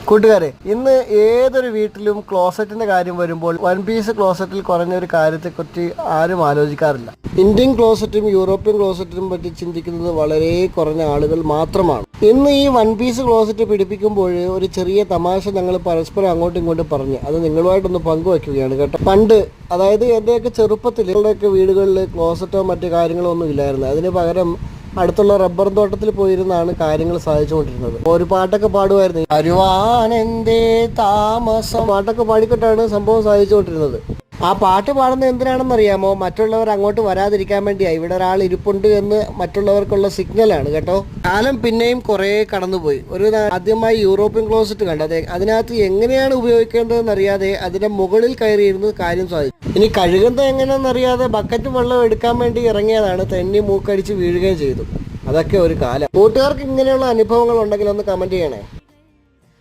കൂട്ടുകാരെ, ഇന്ന് ഏതൊരു വീട്ടിലും ക്ലോസറ്റിന്റെ കാര്യം വരുമ്പോൾ വൺ പീസ് ക്ലോസറ്റിൽ കുറഞ്ഞ ഒരു കാര്യത്തെക്കുറിച്ച് ആരും ആലോചിക്കാറില്ല. ഇന്ത്യൻ ക്ലോസറ്റും യൂറോപ്യൻ ക്ലോസറ്റിനും പറ്റി ചിന്തിക്കുന്നത് വളരെ കുറഞ്ഞ ആളുകൾ മാത്രമാണ്. ഇന്ന് ഈ വൺ പീസ് ക്ലോസറ്റ് പിടിപ്പിക്കുമ്പോൾ ഒരു ചെറിയ തമാശ ഞങ്ങൾ പരസ്പരം അങ്ങോട്ടും ഇങ്ങോട്ടും പറഞ്ഞ് അത് നിങ്ങളുമായിട്ടൊന്ന് പങ്കുവയ്ക്കുകയാണ് കേട്ടോ. പണ്ട്, അതായത് എൻ്റെയൊക്കെ ചെറുപ്പത്തിൽ ഞങ്ങളുടെയൊക്കെ വീടുകളിൽ ക്ലോസറ്റോ മറ്റു കാര്യങ്ങളോ ഒന്നും ഇല്ലായിരുന്നു. അതിന് പകരം അടുത്തുള്ള റബ്ബർ തോട്ടത്തിൽ പോയിരുന്നാണ് കാര്യങ്ങൾ സാധിച്ചുകൊണ്ടിരുന്നത്. ഒരു പാട്ടൊക്കെ പാടുമായിരുന്നു, അരുവാനെന്തേ താമസം, പാട്ടൊക്കെ പാടിക്കൊണ്ടാണ് സംഭവം സാധിച്ചുകൊണ്ടിരുന്നത്. ആ പാട്ട് പാടുന്നത് എന്തിനാണെന്നറിയാമോ? മറ്റുള്ളവർ അങ്ങോട്ട് വരാതിരിക്കാൻ വേണ്ടിയാണ്. ഇവിടെ ഒരാൾ ഇരിപ്പുണ്ട് എന്ന് മറ്റുള്ളവർക്കുള്ള സിഗ്നലാണ് കേട്ടോ. കാലം പിന്നെയും കുറേ കടന്നുപോയി. ആദ്യമായി യൂറോപ്യൻ ക്ലോസറ്റ് കണ്ടത്, അതിനകത്ത് എങ്ങനെയാണ് ഉപയോഗിക്കേണ്ടതെന്ന് അറിയാതെ അതിന്റെ മുകളിൽ കയറിയിരുന്ന് കാര്യം സാധിച്ചു. ഇനി കഴുകുന്നത് എങ്ങനെയെന്നറിയാതെ ബക്കറ്റ് വെള്ളം എടുക്കാൻ വേണ്ടി ഇറങ്ങിയതാണ്, തെന്നി മൂക്കടിച്ച് വീഴുകയും ചെയ്തു. അതൊക്കെ ഒരു കാലം. കൂട്ടുകാർക്ക് ഇങ്ങനെയുള്ള അനുഭവങ്ങൾ ഉണ്ടെങ്കിൽ ഒന്ന് കമന്റ് ചെയ്യണേ.